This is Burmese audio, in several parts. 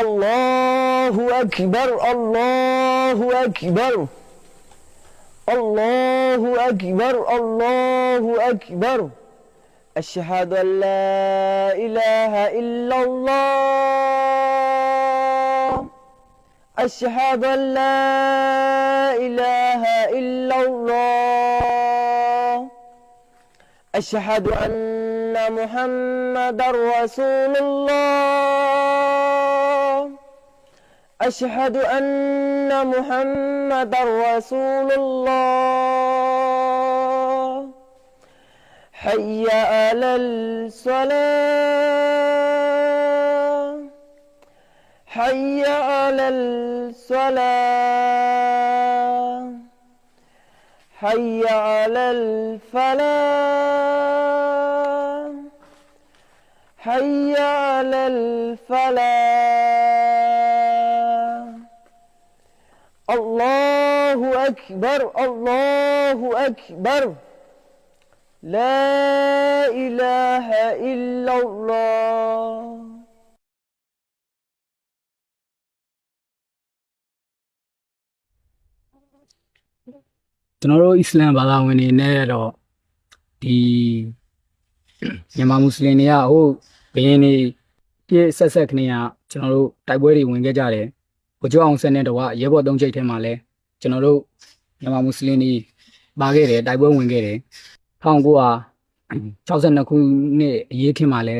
الله أكبر الله أكبر الله أكبر الله أكبر أشهد أن لا إله إلا الله أشهد أن لا إله إلا الله أشهد أن محمد رسول الله أشهد أن محمد رسول الله حي على الصلاة حي على الصلاة حي على الفلاح حي على الفلاح الله أكبر الله أكبر لا إله إلا الله ကျွန်တော်တို့အစ္စလမ်ဘာသာဝင်တွေနဲ့တော့ဒီမြန်မာမွတ်စလင်တွေကဟိုဘယင်းတွေပြည့်ဆက်ခနေရကျွန်တော်တို့တိုက်ပွဲတွေဝင်ခဲ့ကြတယ်။ဘုကျော်အောင်ဆန်းနဲ့တော့ရဲဘော်သုံးချိတ်ထဲမှာလဲကျွန်တော်တို့မြန်မာမွတ်စလင်တွေပါခဲ့တယ်တိုက်ပွဲဝင်ခဲ့တယ်။1962ခုနှစ်အရေးခင်းမှာလဲ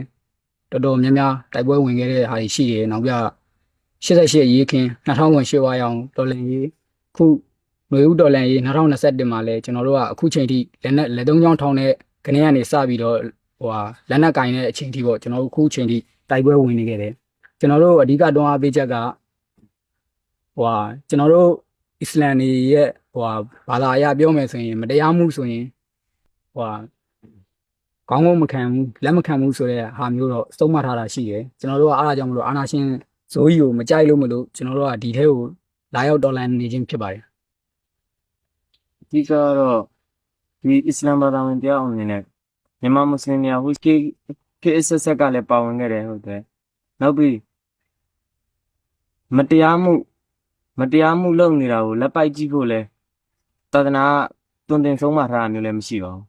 တော်တော်များများတိုက်ပွဲဝင်ခဲ့တဲ့ဟာတွေရှိတယ်။နောက်ပြ88အရေးခင်း2008ဝါရောင်တော်လန်ရေးခုຫນွေဦးတော်လန်ရေး2021မှာလဲကျွန်တော်တို့ကအခုချိန်ထိလက်သုံးချောင်းထောင်တဲ့ခဏကနေစပြီးတော့လက်နက်ကင်တဲ့အချိန်ထိပေါ့ကျွန်တော်တို့အခုချိန်ထိတိုက်ပွဲဝင်နေခဲ့တယ်ကျွန်တော်တို့အဓိကတွန်းအားပေးချက်ကကျွန်တော်တို့အစ္စလမ်တွေရဲ့ဘာသာအရပြောမယ်ဆိုရင်မတရားမှုဆိုရင်ကောင်းကောင်းမခံဘူးလက်မခံဘူးဆိုတဲ့ဟာမျိုးတော့စုံမထားတာရှိတယ်ကျွန်တော်တို့ကအားအကြောင်းမလို့အာနာရှင်ဇိုးကြီးကိုမကြိုက်လို့မလို့ကျွန်တော်တို့ကဒီထဲကိုလာရောက်တော်လှန်နေခြင်းဖြစ်ပါတယ် ဒီကတော့ဒီအစ္စလမ်ဘာသာဝင်တရားအနေနဲ့မြန်မာမွတ်စလင်တွေဟိုခေတ်ဆက်ဆက်ကလည်းပါဝင်ခဲ့တယ်ဟုတ်တယ်နောက်ပြီးမတရားမှုလုပ်နေတာကိုလက်ပိုက်ကြည့်ဖို့လဲသာသနာတွင်တင်ဆုံးမထားတာမျိုးလည်းမရှိပါဘူး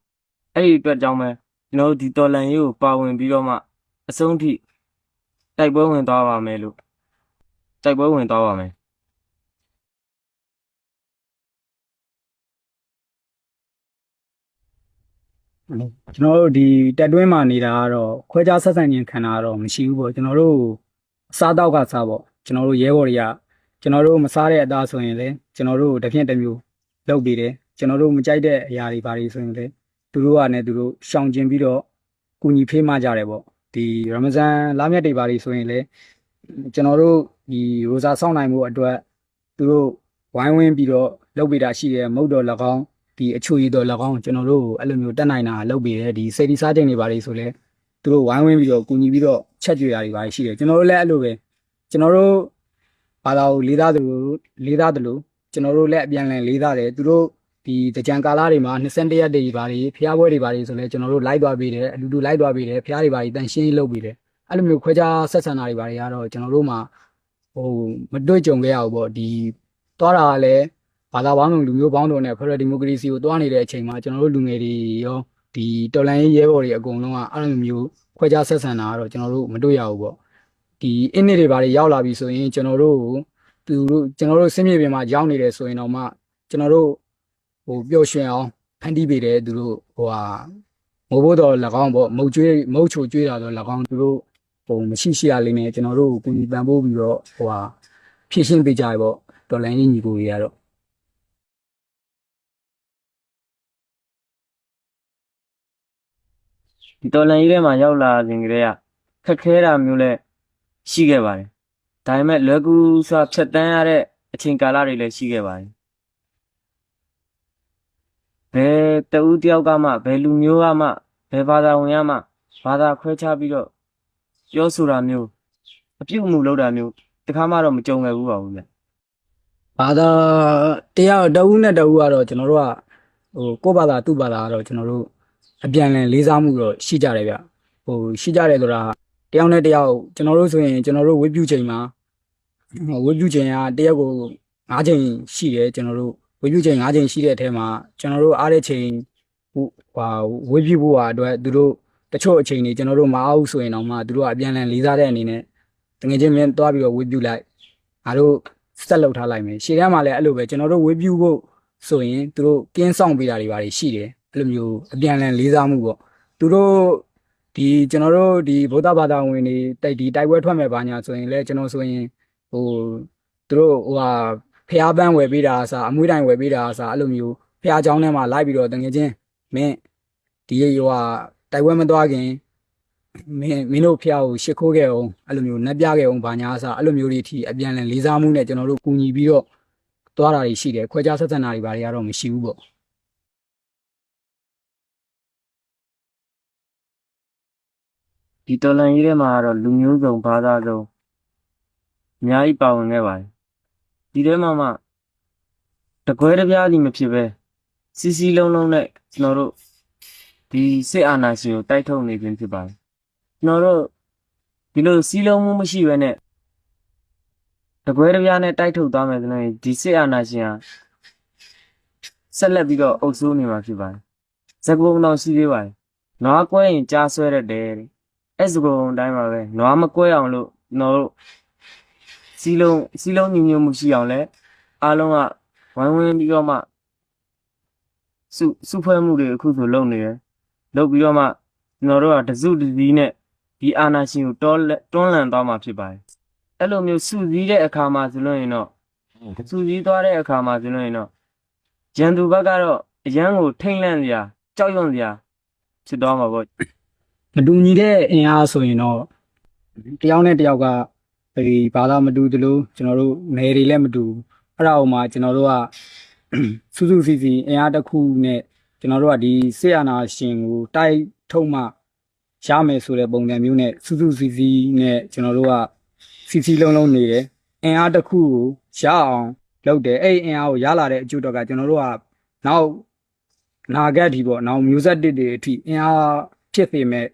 အဲ့ဒီအတွက်ကြောင့်ပဲကျွန်တော်တို့ဒီတော်လန်ရေးကိုပါဝင်ပြီးတော့မှအဆုံးထိတိုက်ပွဲဝင်သွားပါမယ်လို့တိုက်ပွဲဝင်သွားပါမယ် ကျွန်တော်တို့ဒီတက်တွင်းမှာနေတာကတော့ခွဲခြားဆက်ဆံခြင်းခံတာတော့မရှိဘူးပေါ့ကျွန်တော်တို့အစားတောက်ကစားပေါ့ကျွန်တော်တို့ရဲဘော်တွေကကျွန်တော်တို့မစားတဲ့အသားဆိုရင်လည်းကျွန်တော်တို့တစ်ဖြင့်တစ်မျိုးလုပ်ပြီးတယ်ကျွန်တော်တို့မကြိုက်တဲ့အရာတွေဘာတွေဆိုရင်လည်းသူတို့ကလည်းသူတို့ရှောင်ကျင်ပြီးတော့ကူညီဖေးမှကြတယ်ပေါ့ဒီရမဇန်လမြတ်တွေဘာတွေဆိုရင်လည်းကျွန်တော်တို့ဒီရိုဇာစောင့်နိုင်မှုအတွက်သူတို့ဝိုင်းဝန်းပြီးတော့လုပ်ပေးတာရှိတယ်မဟုတ်တော့၎င်း ဒီအချူရီတော်၎င်းကျွန်တော်တို့အဲ့လိုမျိုးတက်နိုင်တာလုပ်ပြီးတယ်ဒီစိတ်ဒီစားချိန်တွေပါလေဆိုလဲသူတို့ဝိုင်းဝန်းပြီးတော့ကူညီပြီးတော့ချက်ကြွရတွေပါရှိတယ်ကျွန်တော်တို့လည်းအဲ့လိုပဲကျွန်တော်တို့ဘာသာကိုလေးသားတယ်လို့ကျွန်တော်တို့လည်းအပြန်လည်လေးသားတယ်သူတို့ဒီတကြံကာလတွေမှာ21ရက်တွေပါလေဖျားပွဲတွေပါလေဆိုလဲကျွန်တော်တို့လိုက်သွားပြီးတယ်အလူတူလိုက်သွားပြီးတယ်ဖျားတွေပါလေတန်ရှင်းလုပ်ပြီးတယ်အဲ့လိုမျိုးခွဲခြားဆက်ဆံတာတွေပါလေကတော့ကျွန်တော်တို့မှာမတွေ့ကြုံခဲ့ရဘူးပေါ့ဒီသွားတာကလည်း ဘာသာပေါင်းစုံလူမျိုးပေါင်းစုံနဲ့ဖက်ဒရယ်ဒီမိုကရေစီကိုတွားနေတဲ့အချိန်မှာကျွန်တော်တို့လူငယ်တွေရောဒီတော်လှန်ရေးရဲဘော်တွေအကုန်လုံးကအဲ့လိုမျိုးခွဲခြားဆက်ဆံတာကတော့ကျွန်တော်တို့မတွေ့ရဘူးပေါ့ဒီအင်းနစ်တွေဘာတွေရောက်လာပြီဆိုရင်ကျွန်တော်တို့စစ်မြေပြင်မှာရောက်နေတယ်ဆိုရင်တော့မှကျွန်တော်တို့ပျော်ရွှင်အောင်ဖန်တီးပေးတယ်သူတို့မိုးဘိုးတော်၎င်းပေါ့မုတ်ချိုကျွေးတာတော့၎င်းသူတို့မရှိရလိမ့်မယ်ကျွန်တော်တို့ကိုကူညီပံ့ပိုးပြီးတော့ဖြည့်ရှင်းပေးကြရပေါ့တော်လှန်ရေးညီကိုတွေကတော့ ဒီတော်လန်ကြီးထဲမှာရောက်လာခြင်းကလေးကခက်ခဲတာမျိုးလည်းရှိခဲ့ပါတယ်။ဒါပေမဲ့လွယ်ကူစွာဖြတ်တန်းရတဲ့အချိန်ကာလတွေလည်းရှိခဲ့ပါတယ်။ဘယ်တဦးတယောက်ကမှဘယ်လူမျိုးကမှဘယ်ဘာသာဝင်ကမှဘာသာခွဲခြားပြီးတော့ပြောဆိုတာမျိုးအပြုအမူလုပ်တာမျိုးတခါမှတော့မကြုံခဲ့ဘူးပါဘူးဗျ။ ဘာသာတရားတဦးနဲ့တဦးကတော့ကျွန်တော်တို့ကကိုယ့်ဘာသာသူ့ဘာသာကတော့ကျွန်တော်တို့အပြန်လည်လေးစားမှုတော့ရှိကြတယ်ဗျရှိကြတယ်ဆိုတာတယောက်နဲ့တယောက်ကျွန်တော်တို့ဆိုရင်ကျွန်တော်တို့ဝေပြုချိန်မှာ ဝေပြုချိန်ကတရက်ကို9ချိန်ရှိတယ်ကျွန်တော်တို့ဝေပြုချိန်9ချိန်ရှိတဲ့အထဲမှာကျွန်တော်တို့အားတဲ့ချိန်ဝေပြုဖို့အတွက်သူတို့တချို့အချိန်တွေကျွန်တော်တို့မအားဘူးဆိုရင်တော့မှသူတို့ကအပြန်လည်လေးစားတဲ့အနေနဲ့တကယ်ချင်းမင်းသွားပြီးတော့ဝေပြုလိုက်ငါတို့ဆက်လုပ်ထားလိုက်မယ်ရှေ့တန်းမှာလည်းအဲ့လိုပဲကျွန်တော်တို့ဝေပြုဖို့ဆိုရင်သူတို့ကင်းဆောင်ပေးတာတွေပါတယ်ရှိတယ်အဲ့လိုမျိုးအပြန်လည်လေးစားမှုပေါ့သူတို့ကျွန်တော်တို့ဗုဒ္ဓဘာသာဝင်တွေတိုက်ပွဲထွက်မဲ့ဘာညာဆိုရင်လည်းကျွန်တော်ဆိုရင်သူတို့ဖျားပန်းဝယ်ပေးတာအစားအမွှေးတိုင်ဝယ်ပေးတာအစားအဲ့လိုမျိုးဖျားเจ้าထဲမှာလိုက်ပြီးတော့တကယ်ချင်းမင်းတိုက်ပွဲမသွားခင်မင်းတို့ဖျားကိုရှစ်ခိုးခဲ့အောင်အဲ့လိုမျိုးနှက်ပြခဲ့အောင်ဘာညာအစားအဲ့လိုမျိုးတွေထိအပြန်လည်လေးစားမှုနဲ့ကျွန်တော်တို့ကူညီပြီးတော့သွားတာတွေရှိတယ်ခွဲခြားဆက်ဆံတာတွေဘာတွေကတော့မရှိဘူးပေါ့ဒီတော်လန်ကြီးထဲမှာကတော့လူမျိုးစုံဘာသာစုံအများကြီးပါဝင်ခဲ့ပါတယ်ဒီထဲမှာမှတကွဲတပြားစီမဖြစ်ပဲစီစီလုံးလုံးနဲ့ကျွန်တော်တို့ဒီစစ်အာဏာရှင်ကိုတိုက်ထုတ်နေခြင်းဖြစ်ပါတယ်ကျွန်တော်တို့ဒီလိုစီလုံးမှုမရှိဘဲနဲ့တကွဲတပြားနဲ့တိုက်ထုတ်သွားမယ်ဆိုရင်ဒီစစ်အာဏာရှင်ဟာဆက်လက်ပြီးတော့အုပ်စိုးနေမှာဖြစ်ပါတယ်ဇက်ကုံတော်ရှိသေးပါတယ်နွားကွဲရင်ကြားဆွဲတဲ့တဲ့အဲ့စကုံအတိုင်းပါပဲနွားမကွဲအောင်လို့ကျွန်တော်တို့စီလုံးညီညွတ်မှုရှိအောင်လဲအားလုံးကဝိုင်းဝန်းပြီးတော့မှစုဖွဲ့မှုတွေအခုဆိုလုပ်နေတယ်လုပ်ပြီးတော့မှကျွန်တော်တို့ကတစုတစည်းနဲ့ဒီအာဏာရှင်ကိုတွန်းလှန်သွားမှာဖြစ်ပါတယ်အဲ့လိုမျိုးစုစည်းတဲ့အခါမှာဆိုလို့ရင်တော့စုစည်းသွားတဲ့အခါမှာဆိုလို့ရင်တော့ရန်သူဘက်ကတော့အရန်ကိုထိမ့်လန့်စရာကြောက်ရွံ့စရာဖြစ်သွားမှာပေါ့မတူညီတဲ့အင်အားဆိုရင်တော့တယောက်နဲ့တယောက်ကဘာသာမတူသလိုကျွန်တော်တို့နယ်တွေလည်းမတူအဲ့ဒါအောင်မှကျွန်တော်တို့ကစုစုစည်းစည်းအင်အားတစ်ခုနဲ့ကျွန်တော်တို့ကဒီဆေးအာနာရှင်ကိုတိုက်ထုတ်မှရမယ်ဆိုတဲ့ပုံစံမျိုးနဲ့စုစုစည်းစည်းနဲ့ကျွန်တော်တို့ကစီလုံးနေတယ်အင်အားတစ်ခုကိုရအောင်လုပ်တယ်အဲ့အင်အားကိုရလာတဲ့အကျိုးတော့ကကျွန်တော်တို့ကနောက်နာဂတ်ဒီပေါ့နောက်မျိုးဆက်တစ်တွေအထိအင်အားဖြစ်ပေမဲ့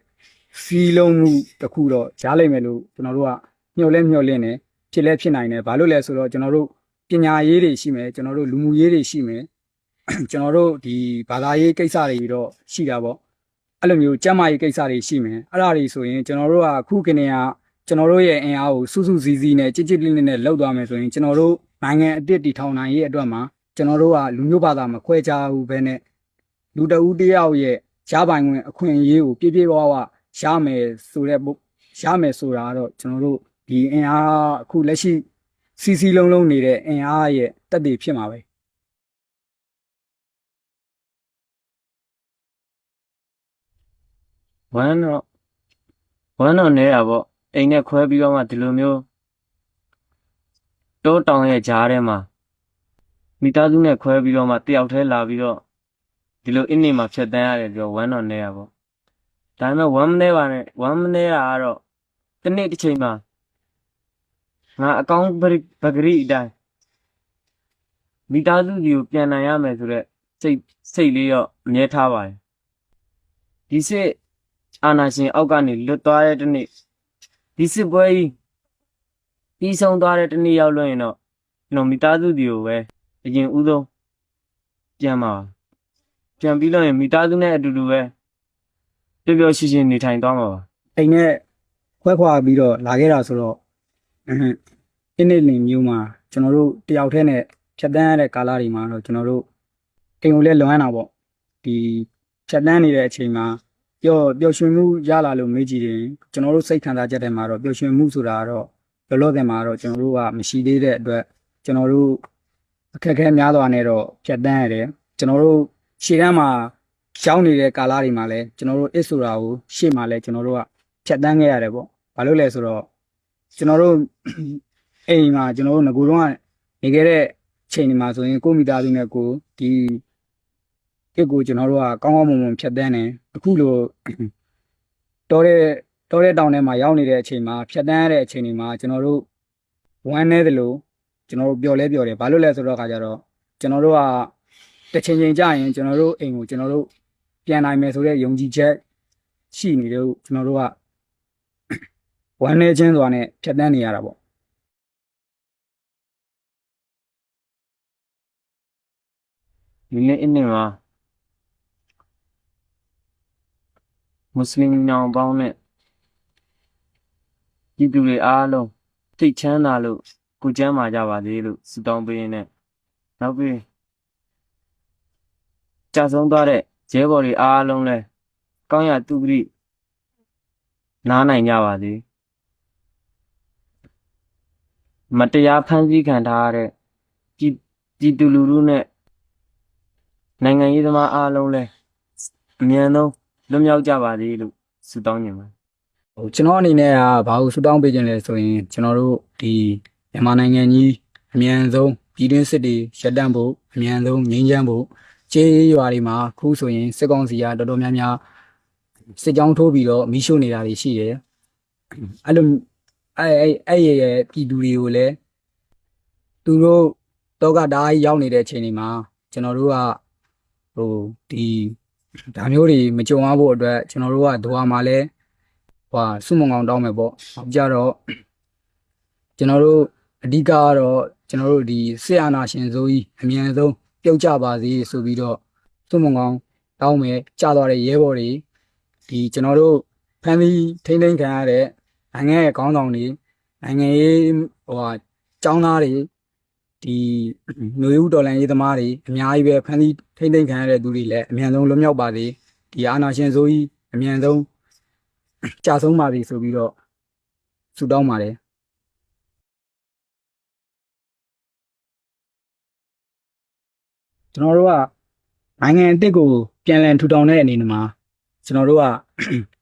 စီလုံးမှုတစ်ခုတော့ရလိမ့်မယ်လို့ကျွန်တော်တို့ကမျှော်လင့်နေဖြစ်လဲဖြစ်နိုင်တယ်ဘာလို့လဲဆိုတော့ကျွန်တော်တို့ပညာရေးတွေရှိမယ်ကျွန်တော်တို့လူမှုရေးတွေရှိမယ်ကျွန်တော်တို့ဒီဘာသာရေးကိစ္စတွေတော့ရှိတာပေါ့အဲ့လိုမျိုးကျန်းမာရေးကိစ္စတွေရှိမယ်အဲ့ဒါတွေဆိုရင်ကျွန်တော်တို့ကခုကနေကကျွန်တော်တို့ရဲ့အင်အားကိုစုစည်းစည်းနဲ့ကြစ်လေးနဲ့လှုပ်သွားမယ်ဆိုရင်ကျွန်တော်တို့နိုင်ငံအသစ်တည်ထောင်နိုင်ရေးအတွက်မှာကျွန်တော်တို့ကလူမျိုးဘာသာမခွဲခြားဘူးပဲနဲ့လူတဦးတယောက်ရဲ့ရပိုင်ခွင့်အခွင့်အရေးကိုပြည့်ဝရမယ်ဆိုတာတော့ကျွန်တော်တို့ဒီအင်အားအခုလက်ရှိစီလုံးနေတဲ့အင်အားရဲ့တက်တည်ဖြစ်မှာပဲဝမ်းတော့နေတာပေါ့အိမ်နဲ့ခွဲပြီးတော့မှဒီလိုမျိုးတိုးတောင်ရဲ့ကြားထဲမှာမိသားစုနဲ့ခွဲပြီးတော့မှတယောက်တည်းလာပြီးတော့ဒီလိုအင်းနေမှာဖြတ်တန်းရတယ်ပြောဝမ်းတော့နေတာပေါ့ဒါပေမဲ့ဝမ်းမနေတာကတော့တနေ့တစ်ချိန်မှာငါအကောင့်ပဂရိအတိုင်းမိသားစုကြီးကိုပြန်နိုင်ရမယ်ဆိုတော့စိတ်လေးတော့အမြဲထားပါတယ်ဒီစစ်အာဏာရှင်အောက်ကနေလွတ်သွားတဲ့တနေ့ဒီစစ်ပွဲကြီးပြီးဆုံးသွားတဲ့တနေ့ရောက်လို့ရင်တော့ကျွန်တော်မိသားစုတွေကိုပဲအရင်ဦးဆုံးပြန်ပြီးလို့ရင်မိသားစုနဲ့အတူတူပဲပျော်ရွှင်နေထိုင်သွားမှာပါအိမ်နဲ့ခွဲခွာပြီးတော့လာခဲ့တာဆိုတော့အင်းနေလင်မျိုးမှာကျွန်တော်တို့တယောက်တည်းနဲ့ဖြတ်တန်းရတဲ့ကာလတွေမှာတော့ကျွန်တော်တို့အိမ်ကိုလည်းလွမ်းတာပေါ့ဒီဖြတ်တန်းနေတဲ့အချိန်မှာပျော်ရွှင်မှုရလာလို့မေးကြည့်တယ်ကျွန်တော်တို့စိတ်ခံစားချက်ထဲမှာတော့ပျော်ရွှင်မှုဆိုတာကတော့လောလောဆယ်မှာတော့ကျွန်တော်တို့ကမရှိသေးတဲ့အတွက်ကျွန်တော်တို့အခက်အခဲများစွာနဲ့တော့ဖြတ်တန်းရတယ်ကျွန်တော်တို့ရှေ့တန်းမှာရှောင်းနေတဲ့ကာလတွေမှာလည်းကျွန်တော်တို့အစ်ဆိုတာကိုရှေ့မှာလည်းကျွန်တော်တို့ကဖြတ်တန်းခဲ့ရတယ်ပေါ့ဘာလို့လဲဆိုတော့ကျွန်တော်တို့အိမ်မှာကျွန်တော်တို့ငကိုတော့နေခဲ့တဲ့ချိန်ဒီမှာဆိုရင်ကိုမိသားစုနဲ့ကိုဒီကိုကျွန်တော်တို့ကကောင်းမွန်ဖြတ်တန်းတယ်အခုလိုတော်တဲ့တောင်ထဲမှာရောက်နေတဲ့အချိန်မှာဖြတ်တန်းရတဲ့အချိန်ဒီမှာကျွန်တော်တို့ဝမ်းနေတယ်လို့ကျွန်တော်တို့ပျော်တယ်ဘာလို့လဲဆိုတော့ခါကြတော့ကျွန်တော်တို့ကတစ်ချိန်ကြာရင်ကျွန်တော်တို့အိမ်ကိုကျွန်တော်တို့ပြန်နိုင်မယ်ဆိုတဲ့ယုံကြည်ချက်ရှိနေလို့ကျွန်တော်တို့ကဝမ်းနေခြင်းစွာနဲ့ဖြတ်တန်းနေရတာပေါ့ ဒီနေ့အနှစ်မှာမွတ်စလင်ညောင်ပေါင်းနဲ့ပြည်သူတွေအားလုံးသိချမ်းသာလို့ကိုယ်ကျမ်းမာကြပါစေလို့ဆုတောင်းပေးရင်းနဲ့နောက်ပြီးကြာဆုံးသွားတဲ့ရဲဘော်တွေအားလုံးလည်းကောင်းရာသူဂတိနားနိုင်ကြပါစေမတရားဖန်ဆီးခံထားရတဲ့ပြည်သူလူထုနဲ့နိုင်ငံရေးသမားအားလုံးလည်းအမြန်ဆုံးလွတ်မြောက်ကြပါစေလို့ဆုတောင်းနေပါတယ် ဟိုကျွန်တော်အနေနဲ့ကဘာလို့ဆူတောင်းပေးခြင်းလဲဆိုရင်ကျွန်တော်တို့ဒီမြန်မာနိုင်ငံကြီးအမြန်ဆုံးပြည်တွင်းစစ်တွေရပ်တန့်ဖို့အမြန်ဆုံးငြိမ်းချမ်းဖို့ကျေးရွာတွေမှာခုဆိုရင်စစ်ကောင်စီကတော်တော်များများစစ်ကြောင်းထိုးပြီးတော့မီးရှို့နေတာတွေရှိတယ်အဲ့လိုအဲ့ရဲ့ပြည်သူတွေကိုလည်းသူတို့တော့ကဓာတ်ရောက်နေတဲ့အချိန်တွေမှာကျွန်တော်တို့ကဟိုဒီဒါမျိုးတွေမကြုံရဖို့အတွက်ကျွန်တော်တို့ကဒွါမှာလဲစုမုံကောင်တောင်းမယ်ပေါ့နောက်ကြတော့ကျွန်တော်တို့အဓိကကတော့ကျွန်တော်တို့ဒီစစ်အာဏာရှင်ဆိုကြီးအမြန်ဆုံးပြုတ်ကျပါစေဆိုပြီးတော့စုမုံကောင်တောင်းမယ်ကြာသွားတဲ့ရဲဘော်တွေဒီကျွန်တော်တို့ဖမ်းပြီးထိမ့်သိမ်းခံရတဲ့နိုင်ငံရဲ့ခေါင်းဆောင်တွေနိုင်ငံရေးကျောင်းသားတွေဒီလူဦးတော်လှန်ရေးသမားတွေအများကြီးပဲဖမ်းပြီးထိမ့်သိမ်းခံရတဲ့သူတွေလည်းအမြန်ဆုံးလွတ်မြောက်ပါစေဒီအာဏာရှင်ဆိုကြီးအမြန်ဆုံးကြာဆုံးပါပြီဆိုပြီးတော့ဆုတောင်းပါတယ်ကျွန်တော်တို့ကနိုင်ငံအစ်စ်ကိုပြန်လည်ထူထောင်တဲ့အနေနဲ့မှာကျွန်တော်တို့က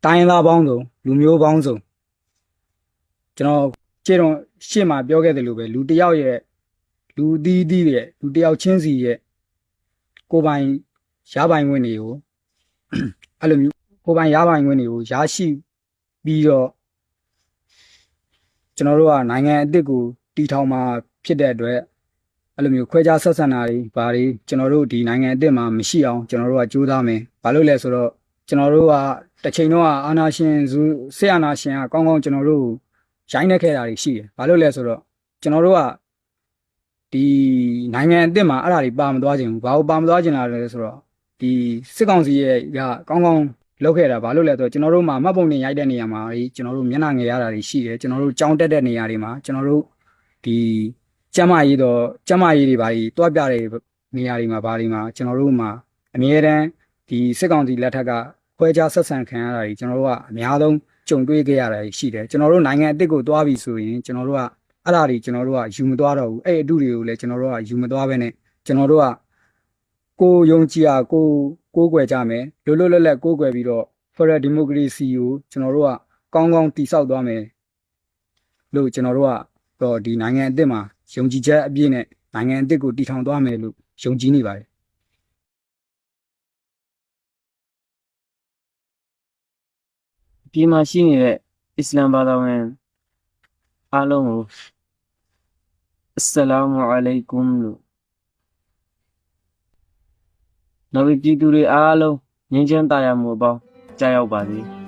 တိုင်းသားပေါင်းစုံလူမျိုးပေါင်းစုံကျွန်တော်ခြေတော်ရှေ့မှာပြောခဲ့တယ်လို့ပဲလူတစ်ယောက်ရဲ့လူသီးသီးရဲ့လူတစ်ယောက်ချင်းစီရဲ့ကိုယ်ပိုင်ရပိုင်ခွင့်တွေကိုအဲ့လိုမျိုးကိုယ်ပိုင်ရပိုင်ခွင့်တွေကိုရရှိပြီးတော့ကျွန်တော်တို့ကနိုင်ငံအစ်စ်ကိုတည်ထောင်မှာဖြစ်တဲ့အတွက်အဲ့လိုမျိုးခွဲခြားဆက်ဆံတာတွေဘာတွေကျွန်တော်တို့ဒီနိုင်ငံအစ်စ်မှာမရှိအောင်ကျွန်တော်တို့ကကြိုးစားမယ်ဘာလို့လဲဆိုတော့ကျွန်တော်တို့ကတစ်ချိန်တော့အာဏာရှင်စစ်အာဏာရှင်ကကောင်းကောင်းကျွန်တော်တို့ရိုင်းနှက်ခဲ့တာတွေရှိတယ်ဘာလို့လဲဆိုတော့ကျွန်တော်တို့ကဒီနိုင်ငံအစ်စ်မှာအဲ့ဒါတွေပါမသွားခြင်းဘူးဘာလို့ပါမသွားခြင်းလဲဆိုတော့ဒီစစ်ကောင်စီရဲ့ကကောင်းကောင်းလောက်ခဲ့တာဘာလို့လဲဆိုတော့ကျွန်တော်တို့မှာမှတ်ပုံတင်ရိုက်တဲ့နေရာမှာကျွန်တော်တို့မျက်နှာငယ်ရတာတွေရှိတယ်ကျွန်တော်တို့ကြောင်းတက်တဲ့နေရာတွေမှာကျွန်တော်တို့ဒီကျမကြီးတွေဘာတွေတွားပြတဲ့နေရာတွေမှာဘာတွေမှာကျွန်တော်တို့မှာအမြဲတမ်းဒီစစ်ကောင်စီလက်ထက်ကခွဲခြားဆက်ဆံခံရတာတွေကျွန်တော်တို့ကအများဆုံးကြုံတွေ့ခဲ့ရတာရှိတယ်ကျွန်တော်တို့နိုင်ငံအစ်စ်ကိုတွားပြီဆိုရင်ကျွန်တော်တို့ကအဲ့ဒါတွေကျွန်တော်တို့ကယူမသွားတော့ဘူးအဲ့အတုတွေကိုလည်းကျွန်တော်တို့ကယူမသွားဘဲနဲ့ကျွန်တော်တို့ကကိုယုံကြည်အားကိုးကွယ်ကြမယ်လွတ်လွတ်လပ်လပ်ကိုးကွယ်ပြီးတော့ Federal Democracy ကိုကျွန်တော်တို့ကကောင်းကောင်းတည်ဆောက်သွားမယ်လို့ကျွန်တော်တို့ကတော့ဒီနိုင်ငံအစ်စ်မှာယုံကြည်ချက်အပြည့်နဲ့နိုင်ငံအစ်စ်ကိုတည်ထောင်သွားမယ်လို့ယုံကြည်နေပါတယ်ဒီမှာရှိနေတဲ့အစ္စလမ်ဘာသာဝင်အားလုံးကိုအစ္စလာမုအလိုင်ကွမ်လို့နောက်ပြည်သူတွေအားလုံးငြိမ်းချမ်းသာယာမှုအပေါင်းကြားရောက်ပါစေ